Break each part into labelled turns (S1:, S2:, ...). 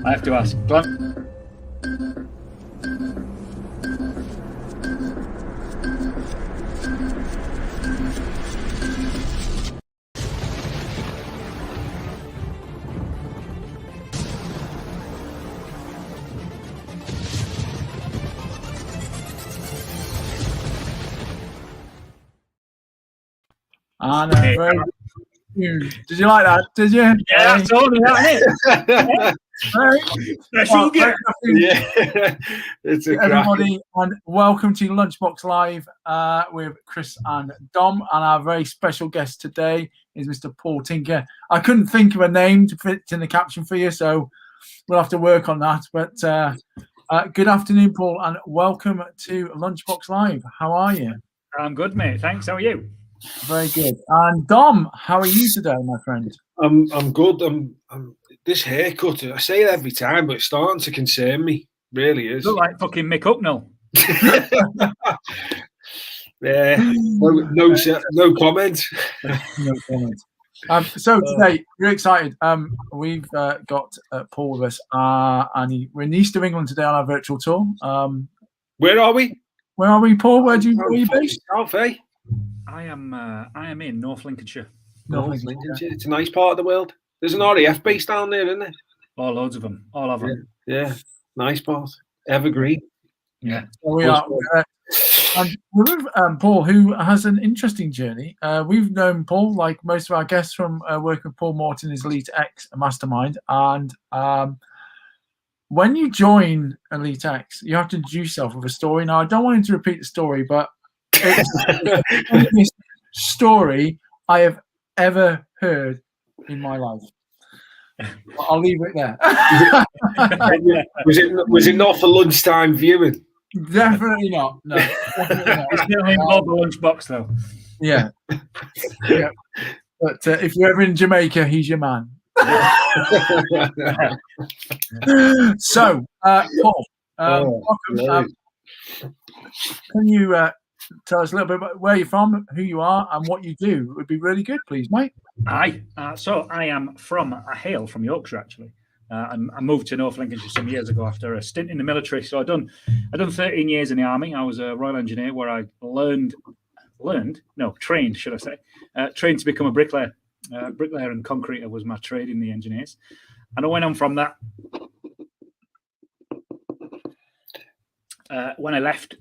S1: I have to ask.
S2: And very good. Did you like that? Did you?
S1: Yeah, that's totally that. Special guest.
S3: Yeah, it's a
S2: everybody, and welcome to Lunchbox Live with Chris and Dom. And our very special guest today is Mr. Paul Tinker. I couldn't think of a name to fit in the caption for you, so we'll have to work on that. But good afternoon, Paul, and welcome to Lunchbox Live. How are you?
S1: I'm good, mate. Thanks. How are you?
S2: Very good. And Dom, how are you today, my friend?
S3: I'm good. I'm this haircut. I say it every time, but it's starting to concern me. Really is.
S1: You look like fucking Mick Hucknall.
S3: Yeah. No comment.
S2: No comment. So today we're excited. We've got Paul with us, and we're in East of England today on our virtual tour.
S3: Where are we?
S2: Where are we, Paul? Where are you based?
S3: South, eh?
S1: I am in North Lincolnshire.
S3: North Lincolnshire. It's a nice part of the world. There's an RAF base down there, isn't there?
S1: Oh, loads of them. All of them.
S3: Yeah. Nice part. Evergreen.
S1: Yeah.
S2: So we are. And we're with Paul, who has an interesting journey. We've known Paul, like most of our guests, from working with Paul Morton, his Elite X Mastermind. And when you join Elite X, you have to introduce yourself with a story. Now, I don't want him to repeat the story, but it's the funniest story I have ever heard in my life. I'll leave it there.
S3: Was it not for lunchtime viewing?
S2: Definitely not. No. Definitely not.
S1: It's definitely involved the lunchbox, though.
S2: Yeah. Yeah. But if you're ever in Jamaica, he's your man. So, Paul, welcome. Can you tell us a little bit about where you're from, who you are, and what you do? It would be really good, please, mate.
S1: Aye. So I am from, I hail from Yorkshire, actually. I moved to North Lincolnshire some years ago after a stint in the military. So I done 13 years in the army. I was a Royal Engineer where I trained, should I say, trained to become a bricklayer. Bricklayer and concreter was my trade in the engineers. And I went on from that. When I left,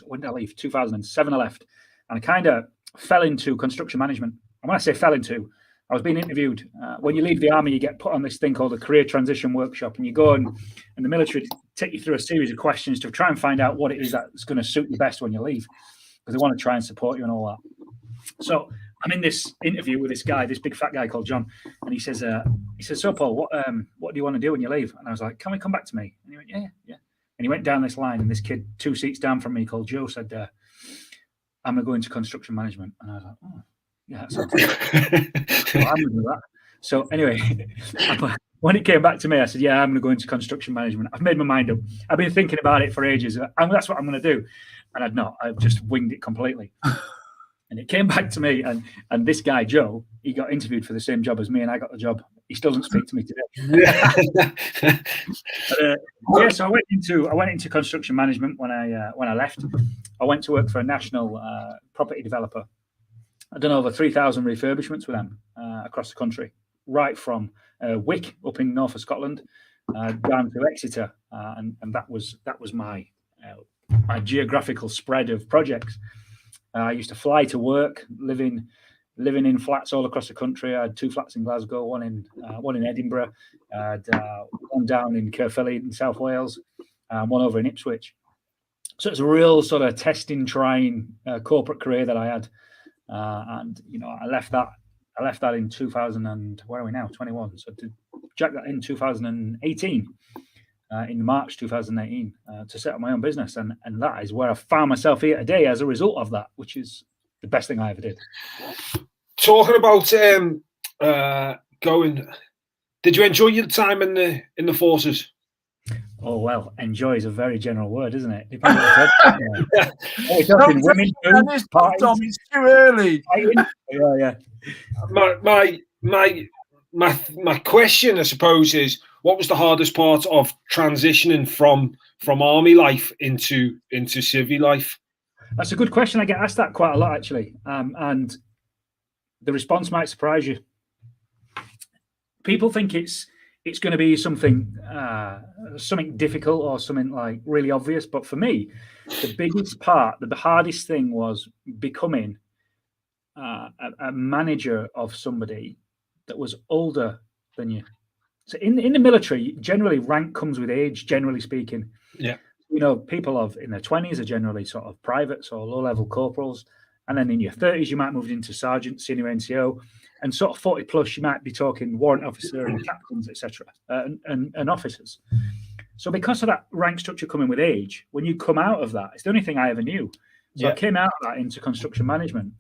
S1: when did I leave? 2007 I left. And I kind of fell into construction management. And when I say fell into, I was being interviewed. When you leave the army, you get put on this thing called a career transition workshop, and you go and the military take you through a series of questions to try and find out what it is that's going to suit you best when you leave, because they want to try and support you and all that. So I'm in this interview with this guy, this big fat guy called John, and he says, "So Paul, what do you want to do when you leave?" And I was like, "Can we come back to me?" And he went, "Yeah." And he went down this line, and this kid 2 seats down from me called Joe said, "I'm going to go into construction management." And I was like, "Oh. Yeah, that sounds good." Well, I'm going to do that. So anyway, when it came back to me, I said, "Yeah, I'm going to go into construction management. I've made my mind up. I've been thinking about it for ages, and that's what I'm going to do." And I'd not. I've just winged it completely. And it came back to me, and this guy Joe, he got interviewed for the same job as me, and I got the job. He still doesn't speak to me today. But, so I went into construction management when I left. I went to work for a national property developer. I've done over 3,000 refurbishments with them across the country, right from Wick up in north of Scotland down to Exeter, and that was my geographical spread of projects. I used to fly to work, living in flats all across the country. I had 2 flats in Glasgow, one in Edinburgh, I had one down in Caerphilly in South Wales, one over in Ipswich. So it's a real sort of testing, trying corporate career that I had. And I left that in 2000 and where are we now? 21. So to jack that in 2018, in March 2018, to set up my own business, and that is where I found myself here today as a result of that, which is the best thing I ever did.
S3: Talking about going, did you enjoy your time in the forces?
S1: Oh, well, enjoy is a very general word, isn't it? Depends what talking women,
S2: Tom, it's too early.
S1: Yeah.
S3: My my question, I suppose, is what was the hardest part of transitioning from army life into civvy life?
S1: That's a good question. I get asked that quite a lot, actually, and the response might surprise you. People think it's going to be something difficult or something like really obvious, but for me, the biggest part, the hardest thing was becoming a manager of somebody that was older than you. So in the military, generally rank comes with age, generally speaking.
S3: Yeah.
S1: People in their 20s are generally sort of privates or low-level corporals. And then in your 30s, you might move into sergeant, senior NCO. And sort of 40 plus, you might be talking warrant officer and captains, etc., and officers. So because of that rank structure coming with age, when you come out of that, it's the only thing I ever knew. So I came out of that into construction management.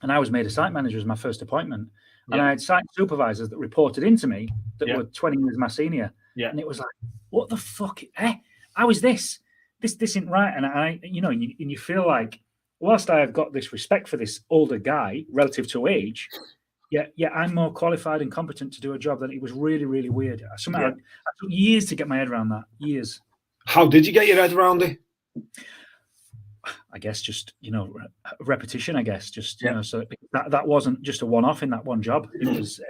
S1: And I was made a site manager as my first appointment. And I had site supervisors that reported into me that were 20 years my senior. Yeah. And it was like, what the fuck? How is this? This isn't right. And you feel like, whilst I have got this respect for this older guy relative to age, I'm more qualified and competent to do a job. That it was really, really weird. I took years to get my head around that. Years. How did you get your head around it? I guess just repetition. I guess just so that wasn't just a one-off in that one job. It was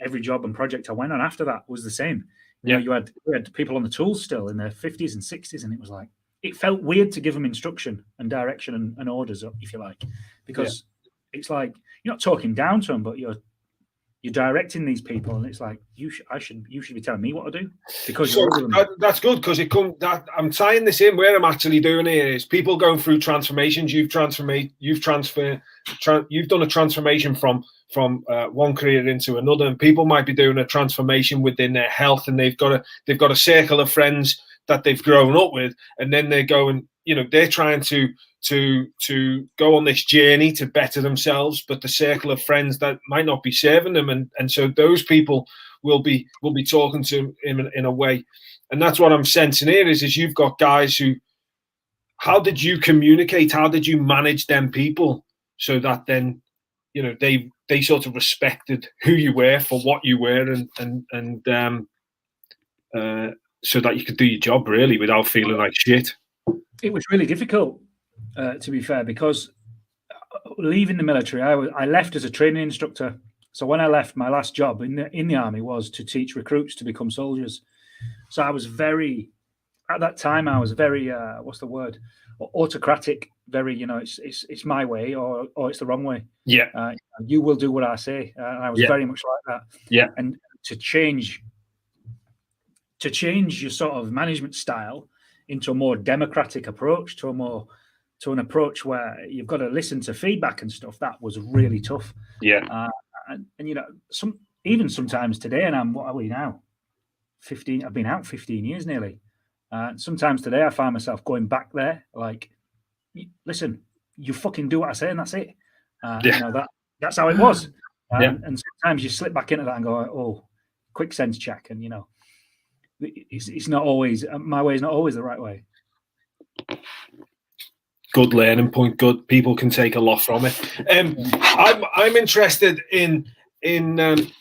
S1: every job and project I went on after that was the same. You had people on the tools still in their 50s and 60s, and it was like it felt weird to give them instruction and direction and orders, if you like, because it's like you're not talking down to them, but you're directing these people, and it's like you should be telling me what to do because that's good because I'm tying this in. Where I'm actually doing it is people going through transformations. You've done a transformation from one career into another, and people might be doing a transformation within their health, and they've got a circle of friends that they've grown up with, and then they're going, they're trying to go on this journey to better themselves, but the circle of friends that might not be serving them, and so those people will be talking to him in a way, and that's what I'm sensing here is you've got guys who, how did you communicate? How did you manage them people so that then they sort of respected who you were for what you were, and so that you could do your job really without feeling like shit? It was really difficult. To be fair, because leaving the military, I left as a training instructor. So when I left, my last job in the army was to teach recruits to become soldiers. So I was at that time, what's the word? Autocratic. Very, it's my way or it's the wrong way. Yeah. You will do what I say. And I was very much like that. Yeah. And to change your sort of management style into a more democratic approach, to an approach where you've got to listen to feedback and stuff, that was really tough. Yeah. And even sometimes today, and what are we now? 15. I've been out 15 years nearly. Sometimes today I find myself going back there, like, listen, you fucking do what I say, and that's it. That's how it was. And sometimes you slip back into that and go, oh, quick sense check, and it's not always my way. Is not always the right way. Good learning point. Good, people can take a lot from it. I'm interested in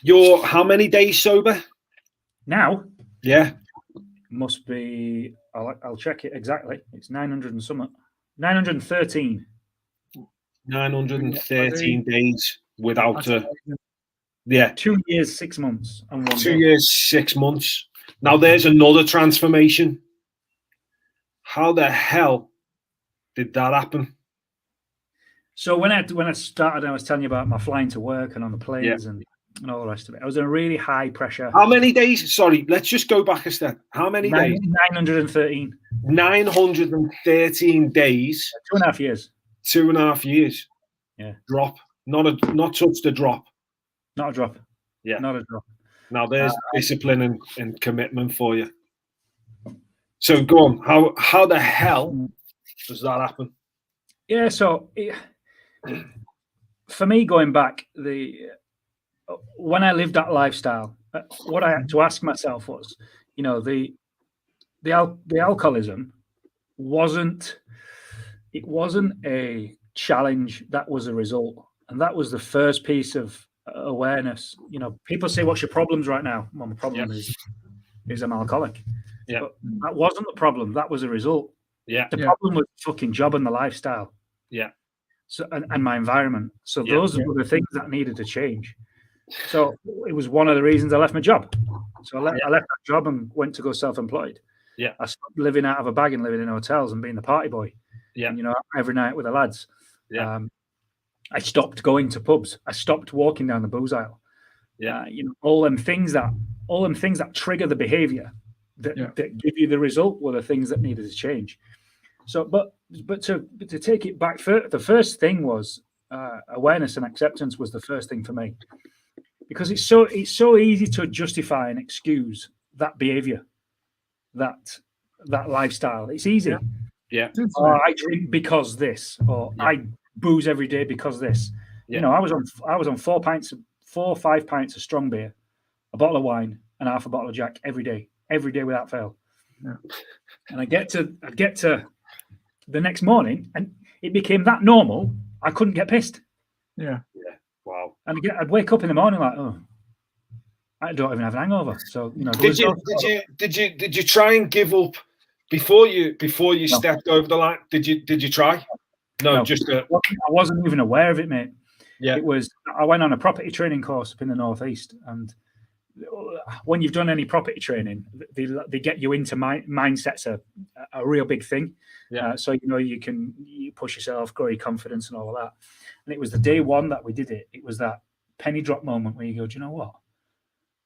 S1: your how many days sober now? Yeah, must be. I'll check it exactly. It's 900 and something. 913. 913 days without 2 years, 6 months, and 1 day. 2 years, 6 months. Now there's another transformation. How the hell did that happen? So when I started, I was telling you about my flying to work and on the planes and all the rest of it. I was in a really high pressure. How many days? Sorry, let's just go back a step. How many days? 913. 913 days. 2.5 years. 2.5 years. Yeah. Drop. Not touched a drop. Not a drop. Yeah. Not a drop. Now there's discipline and commitment for you. So go on. How the hell does that happen? Yeah, so for me, going back, when I lived that lifestyle, what I had to ask myself was, the alcoholism wasn't a challenge, that was a result. And that was the first piece of awareness. You know, people say, "What's your problems right now?" Well, my problem is I'm alcoholic.
S3: Yeah.
S1: But that wasn't the problem. That was a result.
S3: Yeah.
S1: The problem was the fucking job and the lifestyle.
S3: Yeah.
S1: So and my environment. So
S3: Yeah.
S1: those were the things that needed to change. So it was one of the reasons I left my job. So I left that job and went to go self-employed.
S3: Yeah.
S1: I stopped living out of a bag and living in hotels and being the party boy.
S3: Yeah.
S1: And, you know, every night with the lads.
S3: Yeah.
S1: I stopped going to pubs. I stopped walking down the booze aisle.
S3: Yeah.
S1: You know, all them things that trigger the behavior that give you the result were the things that needed to change. So, but to take it back, the first thing was awareness and acceptance was the first thing for me, because it's so easy to justify and excuse that behavior, that lifestyle. It's easy.
S3: Yeah.
S1: Or I drink because this, or I booze every day because this.
S3: Yeah.
S1: You know, I was on 4 or 5 pints of strong beer, a bottle of wine, and half a bottle of Jack every day without fail. Yeah. And I get to the next morning, and it became that normal. I couldn't get pissed.
S2: Yeah.
S3: Yeah. Wow.
S1: And I'd wake up in the morning like, oh, I don't even have an hangover. So, you know,
S3: did you try and give up before you stepped over the line? Did you try? No. I
S1: wasn't even aware of it, mate.
S3: Yeah.
S1: I went on a property training course up in the Northeast, and when you've done any property training, they get you into mindset's a real big thing.
S3: Yeah.
S1: So, you know, you push yourself, grow your confidence and all of that. And it was the day one that we did it. It was that penny drop moment where you go, do you know what?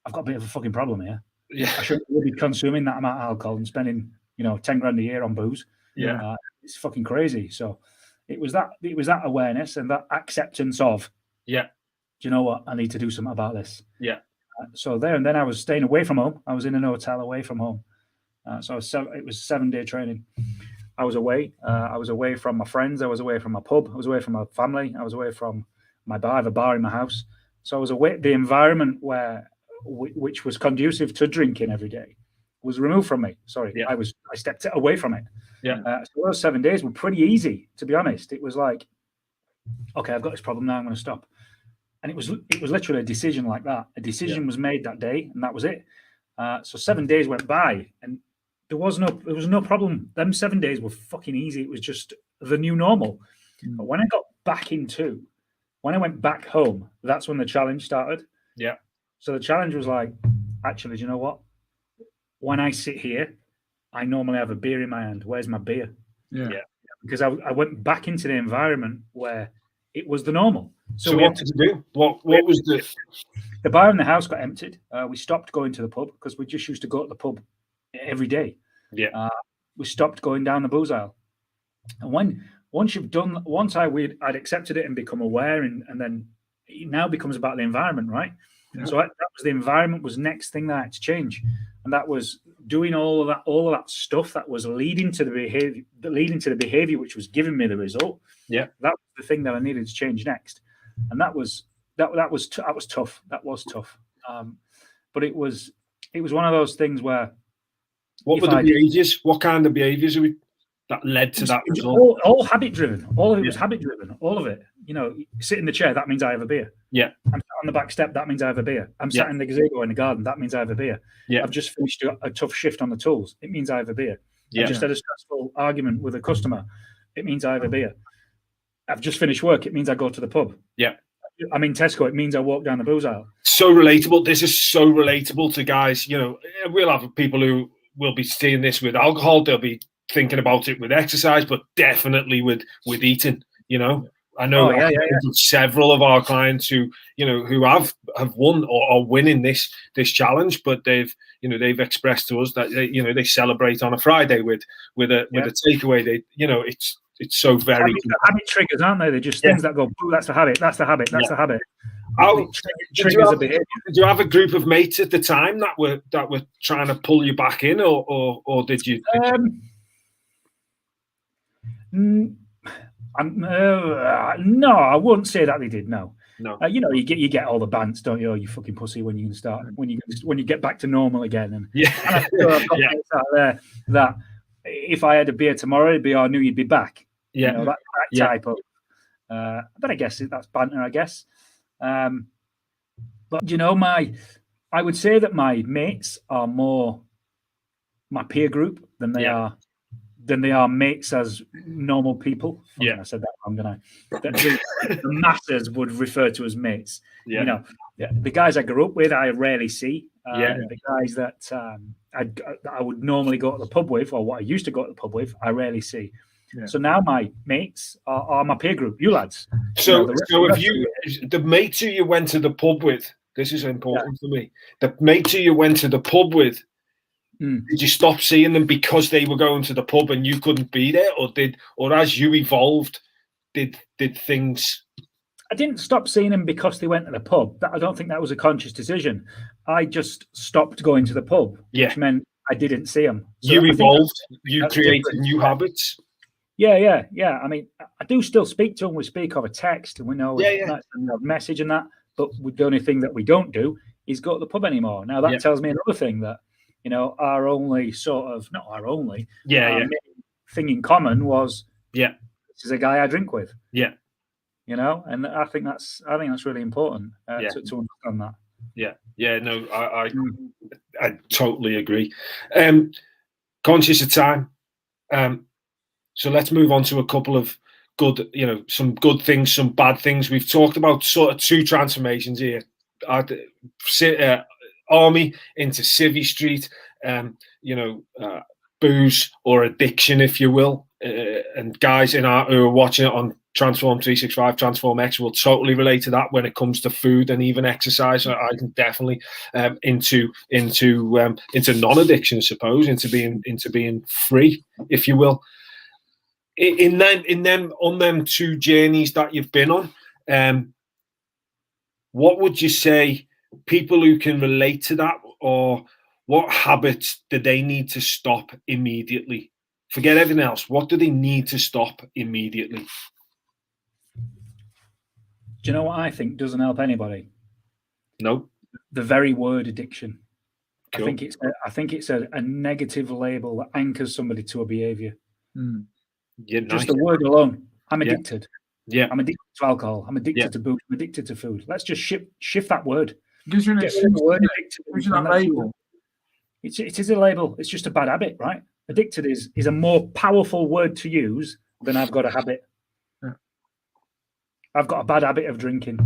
S1: I've got a bit of a fucking problem here.
S3: Yeah.
S1: I shouldn't really be consuming that amount of alcohol and spending, you know, 10 grand a year on booze.
S3: Yeah.
S1: It's fucking crazy. So it was that awareness and that acceptance of, do you know what? I need to do something about this.
S3: Yeah.
S1: So there and then I was staying away from home. I was in an hotel away from home. So it was 7-day training. I was away. I was away from my friends. I was away from my pub. I was away from my family. I was away from my bar. I have a bar in my house. So I was away. The environment which was conducive to drinking every day was removed from me. Sorry, I stepped away from it.
S3: Yeah.
S1: So those 7 days were pretty easy, to be honest. It was like, okay, I've got this problem now. I'm going to stop. And it was literally a decision like that. A decision was made that day, and that was it. So 7 days went by, and there was no problem. Them 7 days were fucking easy. It was just the new normal. But when I went back home, that's when the challenge started.
S3: Yeah.
S1: So the challenge was like, actually, do you know what? When I sit here, I normally have a beer in my hand. Where's my beer?
S2: Yeah.
S1: Because I went back into the environment where it was the normal.
S3: So what did you do? What was
S1: the bar in the house got emptied. We stopped going to the pub because we just used to go to the pub every day.
S3: Yeah.
S1: We stopped going down the booze aisle. And once I'd accepted it and become aware, and then it now becomes about the environment, right? Yeah. So that was the environment was next thing that I had to change, and that was doing all of that stuff that was leading to the behavior which was giving me the result.
S3: Yeah,
S1: that was the thing that I needed to change next, and that was tough. That was tough, but it was one of those things where.
S3: What were the behaviors? What kind of behaviors that led to that result?
S1: All habit driven. All of it was habit driven. All of it. You know, sit in the chair. That means I have a beer.
S3: Yeah.
S1: I'm sat on the back step. That means I have a beer. I'm sat in the gazebo in the garden. That means I have a beer.
S3: Yeah.
S1: I've just finished a tough shift on the tools. It means I have a beer.
S3: Yeah.
S1: I've just had a stressful argument with a customer. It means I have a beer. I've just finished work. It means I go to the pub.
S3: Yeah.
S1: I'm in Tesco. It means I walk down the booze aisle.
S3: So relatable. This is so relatable to guys. You know, we'll have people who will be seeing this with alcohol. They'll be thinking about it with exercise, but definitely with eating. You know, I know several of our clients who have won or are winning this challenge, but they've expressed to us that they celebrate on a Friday with a takeaway. It's so very
S1: habit triggers, aren't they? They're just things that go, "Ooh, that's the habit. That's the habit. That's the habit."
S3: Did you have a group of mates at the time that were trying to pull you back in, or did you?
S1: No, I wouldn't say that they did. No. You get all the bants, don't you? Oh, you fucking pussy when you get back to normal again. And I feel I've got mates out there that if I had a beer tomorrow, it'd be, "I knew you'd be back."
S3: Yeah,
S1: that type of. But I guess that's banter. I guess. But I would say that my mates are more my peer group than they are mates as normal people. I said that wrong, didn't I? The masses would refer to as mates.
S3: Yeah.
S1: The guys I grew up with, I rarely see.
S3: Yeah.
S1: The guys that I would normally go to the pub with, or what I used to go to the pub with, I rarely see.
S2: Yeah.
S1: So now my mates are my peer group, you lads.
S3: So if the mates who you went to the pub with, this is important for me. The mates who you went to the pub with, did you stop seeing them because they were going to the pub and you couldn't be there, or as you evolved, did things?
S1: I didn't stop seeing them because they went to the pub. I don't think that was a conscious decision. I just stopped going to the pub, which meant I didn't see them. So
S3: you evolved. You created new habits.
S1: Yeah. I mean, I do still speak to them. We speak over text, and we know message and that. But the only thing that we don't do is go to the pub anymore. Now that tells me another thing, that our only sort of not our only thing in common was this is a guy I drink with. And I think that's really important to understand that.
S3: No, I totally agree. Conscious of time, so let's move on to a couple of good, some good things, some bad things. We've talked about sort of two transformations here: army into Civvy Street, booze or addiction, if you will. And guys who are watching it on Transform 365, Transform X will totally relate to that when it comes to food and even exercise. I can definitely into non-addiction, I suppose, into being free, if you will. On them two journeys that you've been on, what would you say people who can relate to that, or what habits do they need to stop immediately? Forget everything else. What do they need to stop immediately?
S1: Do you know what I think doesn't help anybody?
S3: No.
S1: The very word addiction.
S3: Cool.
S1: I think it's a negative label that anchors somebody to a behavior. Just the word alone. I'm addicted. I'm addicted to alcohol. I'm addicted to booze. I'm addicted to food. Let's just shift that word.
S2: Gives you an
S1: word addicted.
S2: Label.
S1: It is a label. It's just a bad habit, right? Addicted is a more powerful word to use than I've got a habit. I've got a bad habit of drinking.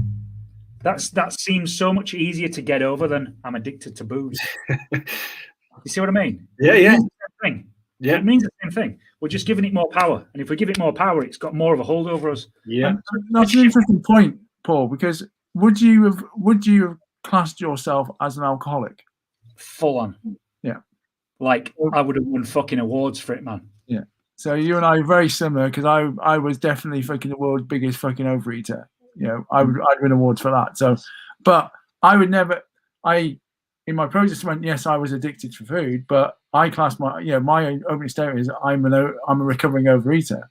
S1: That seems so much easier to get over than I'm addicted to booze. You see what I mean? It means the same thing. We're just giving it more power, and if we give it more power, it's got more of a hold over us.
S2: That's an interesting point, Paul. Because would you have classed yourself as an alcoholic?
S1: Full on. Like I would have won fucking awards for it, man.
S2: So you and I are very similar, because I was definitely fucking the world's biggest fucking overeater. I'd win awards for that. So, but I would never. In my process went, yes, I was addicted to food, but I class my opening statement is I'm a recovering overeater.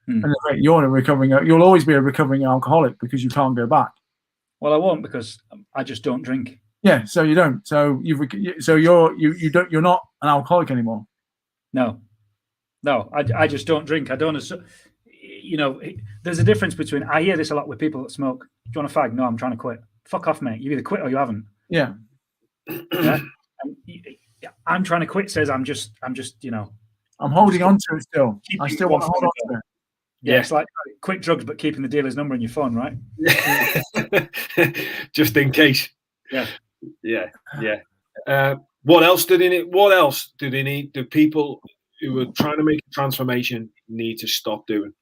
S2: And you'll always be a recovering alcoholic because you can't go back.
S1: Well, I won't, because I just don't drink.
S2: Yeah, so you don't. So you're not an alcoholic anymore.
S1: No, I just don't drink. I don't. There's a difference between. I hear this a lot with people that smoke. Do you want a fag? No, I'm trying to quit. Fuck off, mate. You either quit or you haven't.
S2: Yeah.
S1: I'm trying to quit says I'm just. I'm
S2: holding on to it still. I still want to hold on to it.
S1: Yeah, it's like quit drugs, but keeping the dealer's number in your phone, right?
S3: Just in case.
S1: Yeah.
S3: What else do they need? Do people who are trying to make a transformation need to stop doing?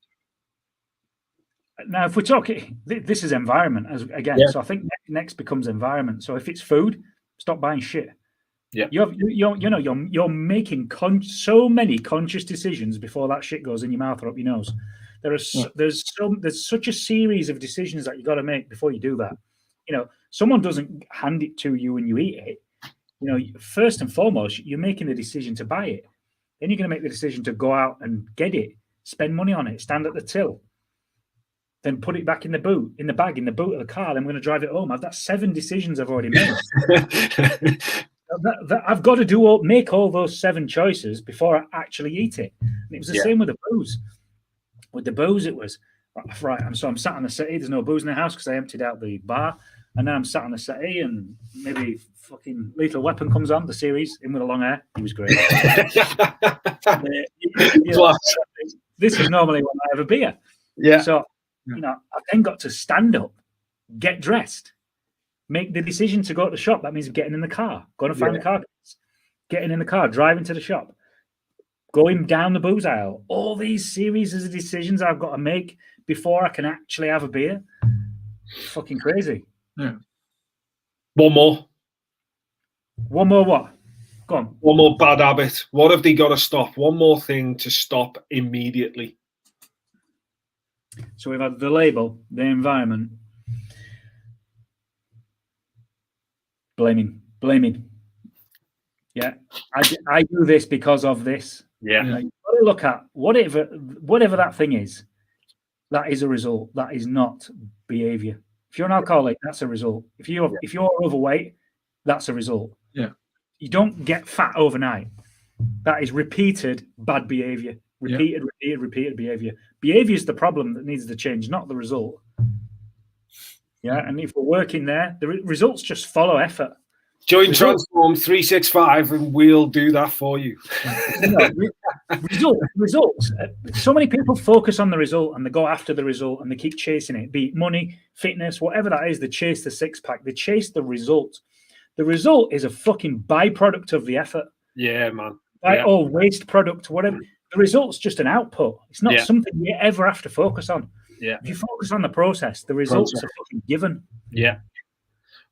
S1: Now, if we're talking, this is environment again. So I think next becomes environment. So if it's food, stop buying shit.
S3: Yeah,
S1: you're making so many conscious decisions before that shit goes in your mouth or up your nose. There's such a series of decisions that you got to make before you do that. Someone doesn't hand it to you and you eat it. First and foremost, you're making the decision to buy it. Then you're going to make the decision to go out and get it, spend money on it, stand at the till, then put it back in the boot of the car. Then I'm going to drive it home. That's 7 decisions I've already made. that I've got to make all those 7 choices before I actually eat it. And it was the same with the booze. With the booze, it was right. I'm sat on the city. There's no booze in the house because I emptied out the bar. And then I'm sat on the settee, and maybe fucking Lethal Weapon comes on, the series, him with the long hair. He was great. This is normally when I have a beer.
S3: Yeah.
S1: So, I then got to stand up, get dressed, make the decision to go to the shop. That means getting in the car, going to find the car keys, getting in the car, driving to the shop, going down the booze aisle. All these series of decisions I've got to make before I can actually have a beer. Fucking crazy.
S2: Yeah.
S3: One more
S1: what? Go on.
S3: One more bad habit. What have they got to stop? One more thing to stop immediately.
S1: So we've had the label, the environment, blaming. Yeah, I do this because of this.
S3: Yeah.
S1: You've got to look at whatever that thing is. That is a result. That is not behavior. If you're an alcoholic, that's a result. If you're overweight, that's a result.
S2: Yeah.
S1: You don't get fat overnight. That is repeated bad behavior. Repeated behavior. Behavior is the problem that needs to change, not the result. Yeah, and if we're working there, the results just follow effort.
S3: Join Transform 365 and we'll do that for you.
S1: Results. So many people focus on the result and they go after the result and they keep chasing it, be it money, fitness, whatever that is. They chase the six-pack. They chase the result. The result is a fucking byproduct of the effort.
S3: Yeah, man.
S1: Or waste product, whatever. The result's just an output. It's not something you ever have to focus on.
S3: Yeah.
S1: If you focus on the process, the results are fucking given.
S3: Yeah.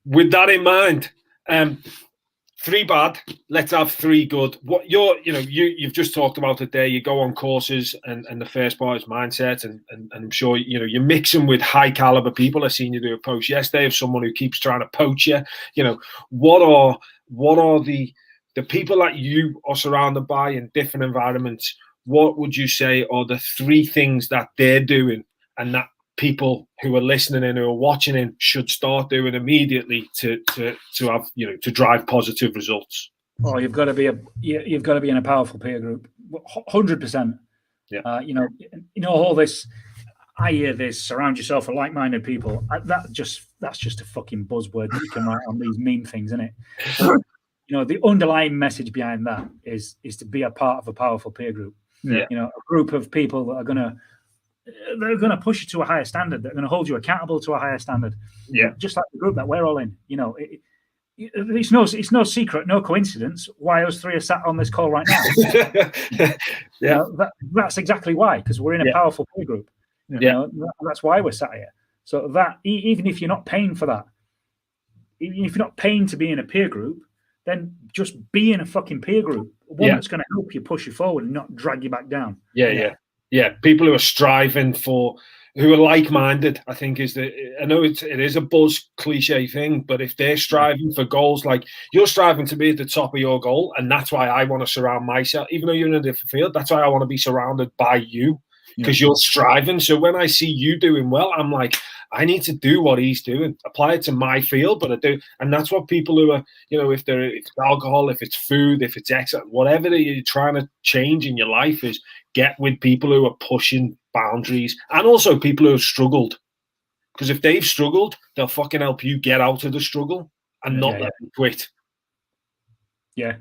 S3: With that in mind, 3 bad, let's have 3 good. What you've just talked about it there. You go on courses and the first part is mindset and I'm sure you're mixing with high caliber people. I seen you do a post yesterday of someone who keeps trying to poach you. What are the people that you are surrounded by in different environments? What would you say are the 3 things that they're doing and that people who are listening in, who are watching in, should start doing immediately to have to drive positive results?
S1: Oh, you've got to be in a powerful peer group, 100%.
S3: Yeah.
S1: All this. I hear this. Surround yourself with like-minded people. That's just a fucking buzzword that you can write on these meme things, isn't it? The underlying message behind that is to be a part of a powerful peer group.
S3: Yeah.
S1: A group of people that are they're going to push you to a higher standard. They're going to hold you accountable to a higher standard.
S3: Yeah.
S1: Just like the group that we're all in. It's no secret, no coincidence why us 3 are sat on this call right now. That's exactly why, because we're in a powerful peer group. That's why we're sat here. So that even if you're not paying for that, even if you're not paying to be in a peer group, then just be in a fucking peer group. One that's going to help you push you forward and not drag you back down.
S3: Yeah, people who are striving who are like-minded, I think I know it is a buzz cliche thing, but if they're striving for goals, like you're striving to be at the top of your goal, and that's why I want to surround myself, even though you're in a different field, that's why I want to be surrounded by you, because you're striving. So when I see you doing well, I'm like, I need to do what he's doing, apply it to my field, but I do. And that's what people who are, if it's alcohol, if it's food, if it's exercise, whatever that you're trying to change in your life is, get with people who are pushing boundaries and also people who have struggled. Because if they've struggled, they'll fucking help you get out of the struggle and not let you quit.
S1: Yeah.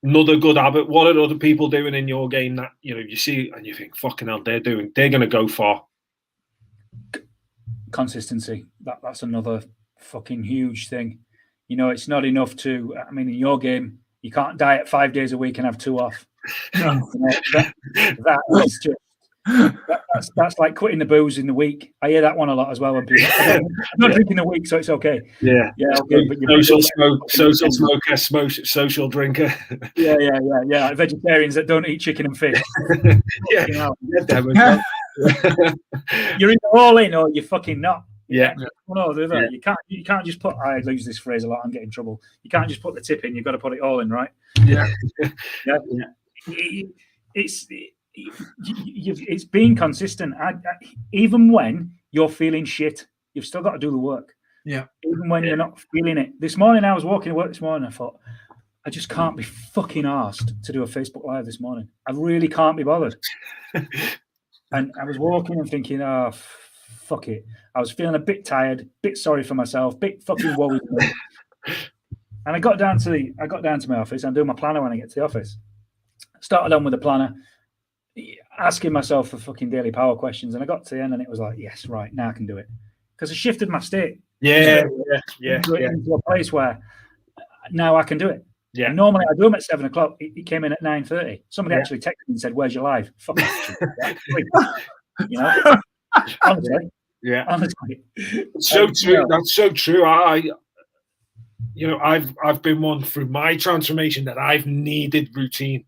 S3: Another good habit. What are other people doing in your game that, you see and you think, fucking hell, they're going to go far?
S1: Consistency. That's another fucking huge thing. It's not enough in your game, you can't diet 5 days a week and have 2 off. That is just that's like quitting the booze in the week. I hear that one a lot as well when people I'm not drinking a week, so it's okay. Okay, but
S3: social smoker, social drinker.
S1: Vegetarians that don't eat chicken and fish. You're either all in or you're fucking not. You can't just put. I use this phrase a lot. I'm getting in trouble. You can't just put the tip in. You've got to put it all in, right? It's being consistent. Even when you're feeling shit, you've still got to do the work.
S2: Yeah.
S1: Even when you're not feeling it. This morning, I was walking to work this morning. I thought, I just can't be fucking arsed to do a Facebook Live this morning. I really can't be bothered. And I was walking and thinking, fuck it. I was feeling a bit tired, bit sorry for myself, bit fucking worried. And I got down to my office. I'm doing my planner when I get to the office. Started on with the planner, asking myself for fucking daily power questions, and I got to the end, and it was like, yes, right, now I can do it, because I shifted my state. Into a place where now I can do it.
S3: Yeah.
S1: And normally I do them at 7 o'clock. It came in at 9:30. Somebody actually texted me and said, "Where's your live?" Fuck off. You know, honestly.
S3: Yeah.
S1: Honestly.
S3: So true. That's so true. I've been one through my transformation that I've needed routine.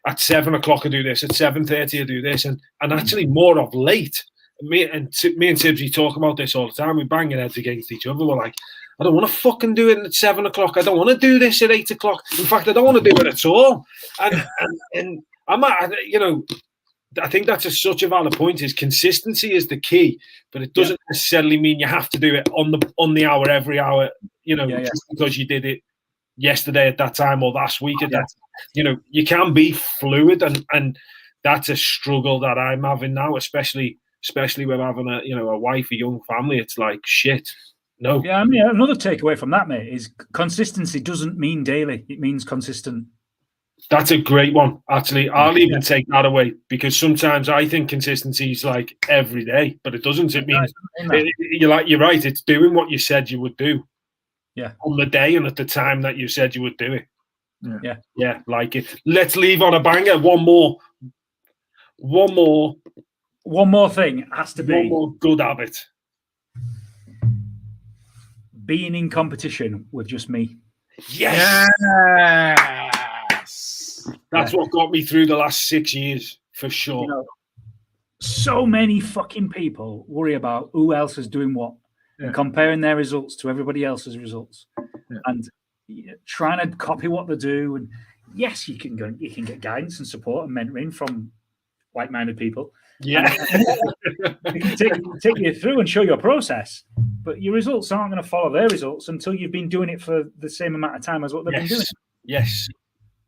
S3: At 7 o'clock I do this. At 7:30 I do this, and actually more of late. Me and Tibbsy talk about this all the time. We're banging heads against each other. We're like, I don't want to fucking do it at 7 o'clock. I don't want to do this at 8 o'clock. In fact, I don't want to do it at all. And I'm at, I think that's such a valid point. Is consistency is the key, but it doesn't necessarily mean you have to do it on the hour every hour. Just because you did it yesterday at that time or last week at that. You can be fluid, and that's a struggle that I'm having now, especially with having a wife, a young family. It's like shit. No.
S1: Yeah, I mean, another takeaway from that, mate, is consistency doesn't mean daily. It means consistent.
S3: That's a great one, actually. I'll even take that away, because sometimes I think consistency is like every day, but it doesn't. It means you're right. It's doing what you said you would do.
S1: Yeah.
S3: On the day and at the time that you said you would do it.
S1: Yeah.
S3: Yeah, like it. Let's leave on a banger. One more thing has to be one more good habit.
S1: Being in competition with just me.
S3: Yes. That's what got me through the last 6 years, for sure.
S1: So many fucking people worry about who else is doing what and comparing their results to everybody else's results and trying to copy what they do. And yes, you can get guidance and support and mentoring from like-minded people.
S3: Yeah.
S1: They can take you through and show your process, but your results aren't going to follow their results until you've been doing it for the same amount of time as what they've been doing.
S3: Yes.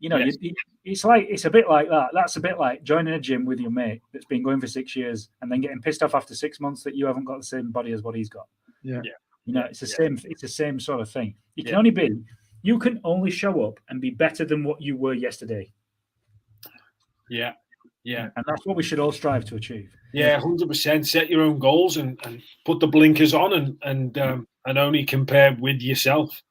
S1: It's a bit like that. That's a bit like joining a gym with your mate that's been going for 6 years and then getting pissed off after 6 months that you haven't got the same body as what he's got. It's the same sort of thing. You can only show up and be better than what you were yesterday.
S3: Yeah. Yeah.
S1: And that's what we should all strive to achieve.
S3: Yeah, 100%. Set your own goals and put the blinkers on and only compare with yourself.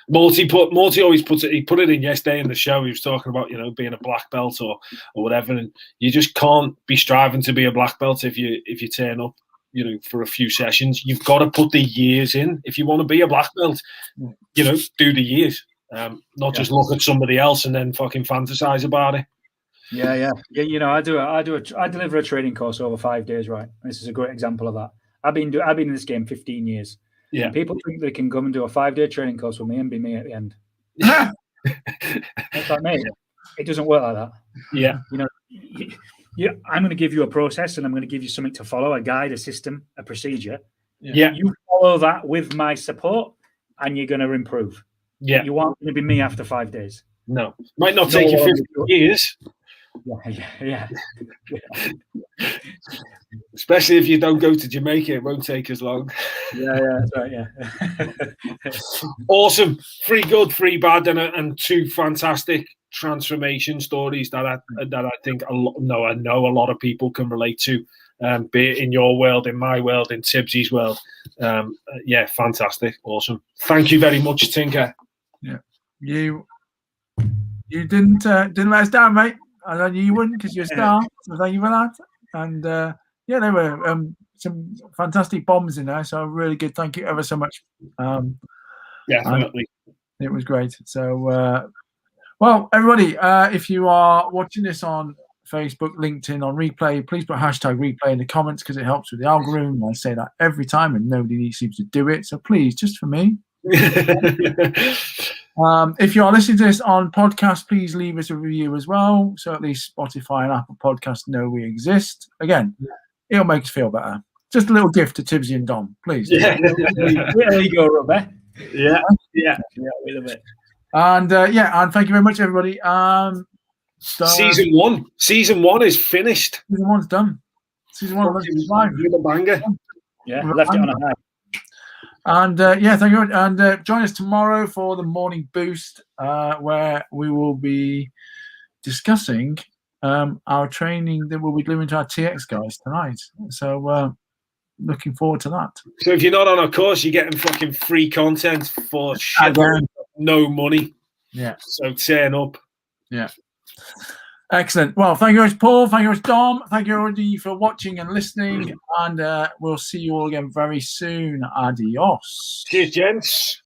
S3: Morty always puts it. He put it in yesterday in the show. He was talking about being a black belt or whatever, and you just can't be striving to be a black belt if you turn up for a few sessions. You've got to put the years in if you want to be a black belt. Do the years, not just look at somebody else and then fucking fantasize about it.
S1: Yeah. I deliver a training course over 5 days, right? This is a great example of that. I've been in this game 15 years.
S3: Yeah.
S1: And people think they can come and do a 5-day training course with me and be me at the end. It's like, mate, it doesn't work like that.
S3: Yeah.
S1: I'm going to give you a process and I'm going to give you something to follow, a guide, a system, a procedure.
S3: Yeah.
S1: You follow that with my support and you're going to improve.
S3: Yeah.
S1: You aren't going to be me after 5 days.
S3: No. Might not take you 50 years.
S1: Yeah.
S3: Especially if you don't go to Jamaica, it won't take as long.
S1: Yeah, that's right. Yeah.
S3: Awesome, free good, free bad, and two fantastic transformation stories that I think I know a lot of people can relate to. Be it in your world, in my world, in Tibbsy's world. Fantastic, awesome. Thank you very much, Tinker.
S2: Yeah, you didn't let us down, mate. I know you wouldn't because you're a star. So thank you for that. And there were some fantastic bombs in there. So really good. Thank you ever so much.
S3: Definitely.
S2: It was great. So, well, everybody, if you are watching this on Facebook, LinkedIn, on replay, please put hashtag replay in the comments because it helps with the algorithm. I say that every time and nobody seems to do it. So please, just for me. If you are listening to this on podcast, please leave us a review as well, so at least Spotify and Apple Podcasts know we exist. Again, it'll make us feel better. Just a little gift to Tibbsy and Dom, please.
S1: There you go, Robert.
S3: Yeah,
S1: wait a bit.
S2: And and thank you very much, everybody.
S3: Season one is finished.
S2: Season 1's done. Season 1 of Lunchbox Live.
S3: With a banger.
S1: Yeah, left it on a high.
S2: And yeah, thank you. And join us tomorrow for the morning boost, where we will be discussing our training that we'll be doing to our TX guys tonight. So looking forward to that.
S3: So if you're not on our course, you're getting fucking free content for shit.
S2: Again.
S3: No money.
S2: Yeah.
S3: So turn up.
S2: Yeah. Excellent. Well, thank you very much, Paul. Thank you very much, Dom. Thank you everybody for watching and listening. And we'll see you all again very soon. Adios.
S3: Cheers, gents.